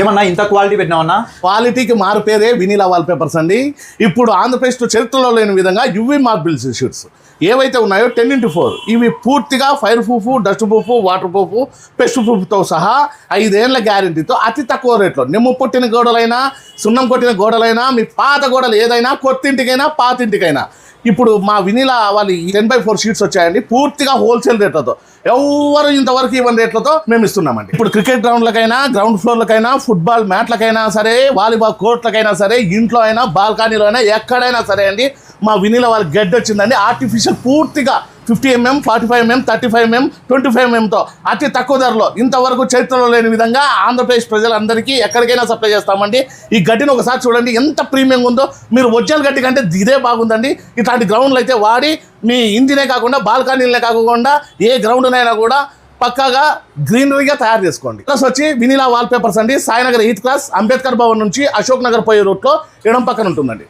ఏమన్నా ఇంత క్వాలిటీ పెట్టినావన్నా? క్వాలిటీకి మారు పేరే వినీలా వాల్ పేపర్స్ అండి. ఇప్పుడు ఆంధ్రప్రదేశ్ చరిత్రలో లేని విధంగా యువి మార్బుల్ షీట్స్ ఏవైతే ఉన్నాయో 10x4 ఇవి పూర్తిగా fire proof, dust proof, water proof, pest ప్రూఫ్తో సహా 5 ఏళ్ల గ్యారంటీతో అతి తక్కువ రేట్లో నిమ్మ పొట్టిన గోడలైనా, సున్నం కొట్టిన గోడలైనా, మీ పాత గోడలు ఏదైనా, కొత్తింటికైనా పాతింటికైనా ఇప్పుడు మా వినీలా వాళ్ళు 10x4 షీట్స్ వచ్చాయండి. పూర్తిగా హోల్సేల్ రేట్లతో, ఎవరు ఇంతవరకు ఇవ్వని రేట్లతో మేము ఇస్తున్నామండి. ఇప్పుడు క్రికెట్ గ్రౌండ్లకైనా, గ్రౌండ్ ఫ్లోర్లకైనా, ఫుట్బాల్ మ్యాట్లకైనా సరే, వాలీబాల్ కోర్ట్లకైనా సరే, ఇంట్లో అయినా, బాల్కనీలో అయినా, ఎక్కడైనా సరే అండి, మా వినీలా వాళ్ళ గెడ్ వచ్చిందండి. ఆర్టిఫిషియల్ పూర్తిగా 50mm, 45mm, 35mm, 25mmతో అతి తక్కువ ధరలో ఇంతవరకు చరిత్రలో లేని విధంగా ఆంధ్రప్రదేశ్ ప్రజలందరికీ ఎక్కడికైనా సప్లై చేస్తామండి. ఈ గడ్డిని ఒకసారి చూడండి ఎంత ప్రీమియంగా ఉందో. మీరు ఒరిజినల్ గడ్డి కంటే ఇదే బాగుందండి. ఇట్లాంటి గ్రౌండ్లు అయితే వాడి మీ ఇంటినే కాకుండా బాల్కనీలనే కాకుండా ఏ గ్రౌండ్నైనా కూడా పక్కాగా గ్రీనరీగా తయారు చేసుకోండి. ప్లస్ వచ్చి వినీలా వాల్ పేపర్స్ అండి. సాయినగర్ 8th క్లాస్, అంబేద్కర్ భవన్ నుంచి అశోక్ నగర్ పోయే రూట్లో ఎడం పక్కన ఉంటుందండి.